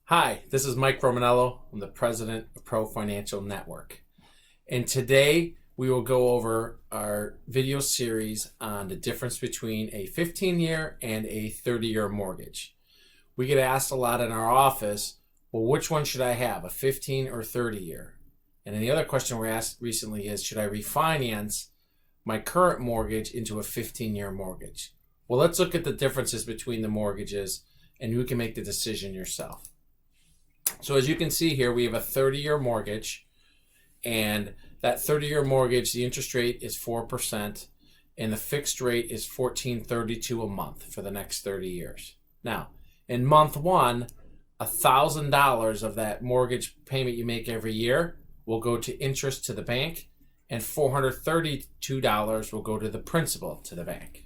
Hi, this is Mike Romanello. I'm the president of Pro Financial Network. And today we will go over our video series on the difference between a 15-year and a 30-year mortgage. We get asked a lot in our office, well, which one should I have, a 15 or 30-year? And then the other question we're asked recently is, should I refinance my current mortgage into a 15-year mortgage? Well, let's look at the differences between the mortgages and you can make the decision yourself. So as you can see here, we have a 30-year mortgage, and that 30-year mortgage, the interest rate is 4%, and the fixed rate is $14.32 a month for the next 30 years. Now, in month one, $1,000 of that mortgage payment you make every year will go to interest to the bank, and $432 will go to the principal to the bank.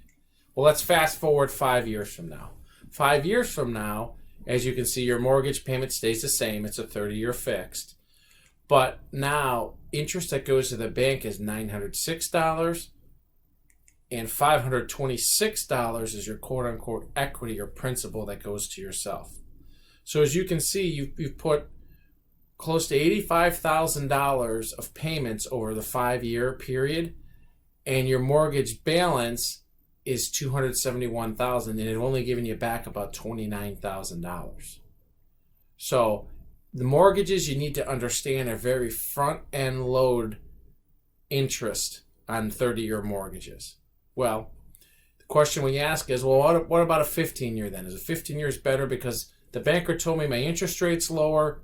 Well, let's fast forward 5 years from now. 5 years from now, as you can see, your mortgage payment stays the same. It's a 30-year fixed. But now, interest that goes to the bank is $906, and $526 is your quote-unquote equity or principal that goes to yourself. So as you can see, you've put close to $85,000 of payments over the 5-year period, and your mortgage balance is $271,000, and it's only giving you back about $29,000. So the mortgages, you need to understand, are very front-end load interest on 30-year mortgages. Well, the question we ask is, well, what about a 15-year then? Is a 15 years better because the banker told me my interest rate's lower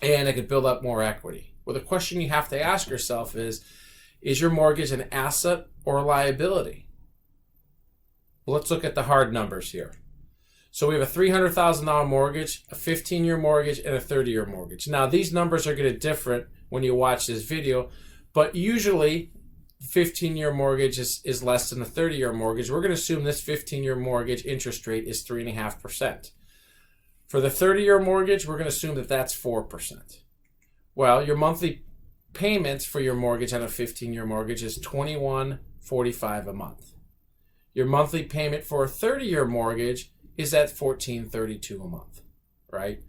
and I could build up more equity? Well, the question you have to ask yourself is your mortgage an asset or a liability? Let's look at the hard numbers here. So we have a $300,000 mortgage, a 15-year mortgage, and a 30-year mortgage. Now, these numbers are going to differ when you watch this video, but usually 15-year mortgage is less than a 30-year mortgage. We're going to assume this 15-year mortgage interest rate is 3.5%. For the 30-year mortgage, we're going to assume that that's 4%. Well, your monthly payments for your mortgage on a 15-year mortgage is $21.45 a month. Your monthly payment for a 30-year mortgage is at $14.32 a month, right?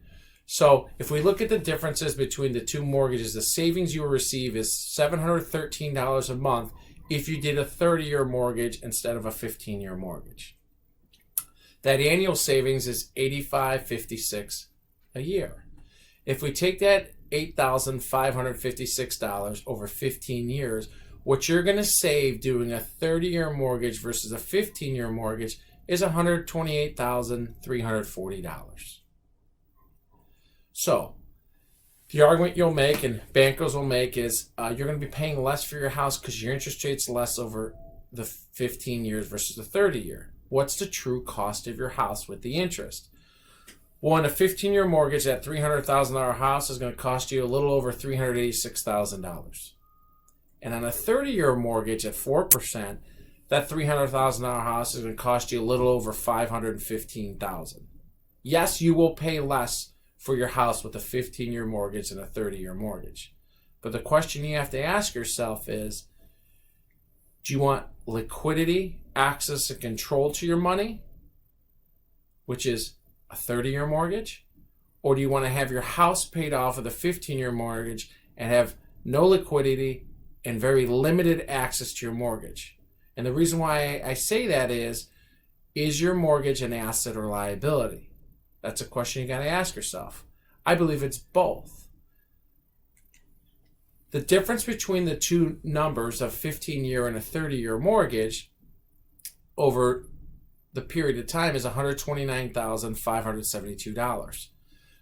So if we look at the differences between the two mortgages, the savings you will receive is $713 a month if you did a 30-year mortgage instead of a 15-year mortgage. That annual savings is $8,556 a year. If we take that $8,556 over 15 years, what you're going to save doing a 30-year mortgage versus a 15-year mortgage is $128,340. So the argument you'll make and bankers will make is you're going to be paying less for your house because your interest rate's less over the 15 years versus the 30-year. What's the true cost of your house with the interest? Well, in a 15-year mortgage, that $300,000 house is going to cost you a little over $386,000. And on a 30-year mortgage at 4%, that $300,000 house is going to cost you a little over $515,000. Yes, you will pay less for your house with a 15-year mortgage than a 30-year mortgage. But the question you have to ask yourself is, do you want liquidity, access, and control to your money, which is a 30-year mortgage? Or do you want to have your house paid off with a 15-year mortgage and have no liquidity and very limited access to your mortgage? And the reason why I say that is your mortgage an asset or liability? That's a question you got to ask yourself. I believe it's both. The difference between the two numbers of 15-year and a 30-year mortgage over the period of time is $129,572.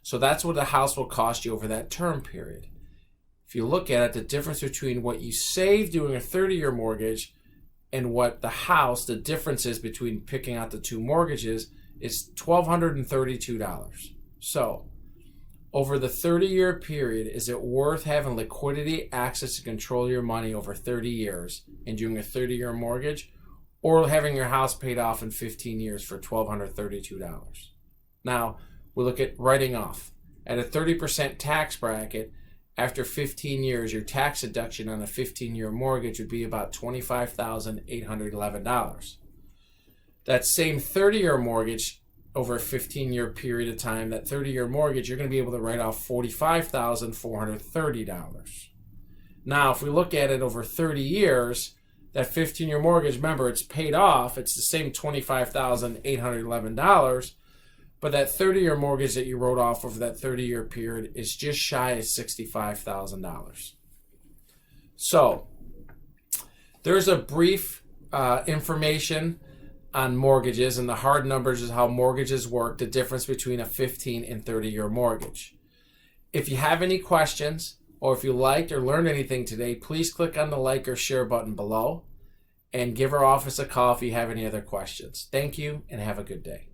So that's what the house will cost you over that term period. If you look at it, the difference between what you save doing a 30-year mortgage and what the house, the difference is between picking out the two mortgages is $1,232. So over the 30-year period, is it worth having liquidity, access to control your money over 30 years and doing a 30-year mortgage, or having your house paid off in 15 years for $1,232? Now, we look at writing off. At a 30% tax bracket, after 15 years, your tax deduction on a 15-year mortgage would be about $25,811. That same 30-year mortgage over a 15-year period of time, that 30-year mortgage, you're going to be able to write off $45,430. Now, if we look at it over 30 years, that 15-year mortgage, remember, it's paid off. It's the same $25,811, but that 30-year mortgage that you wrote off over that 30-year period is just shy of $65,000. So there's a brief information on mortgages, and the hard numbers is how mortgages work, the difference between a 15 and 30-year mortgage. If you have any questions, or if you liked or learned anything today, please click on the like or share button below and give our office a call if you have any other questions. Thank you and have a good day.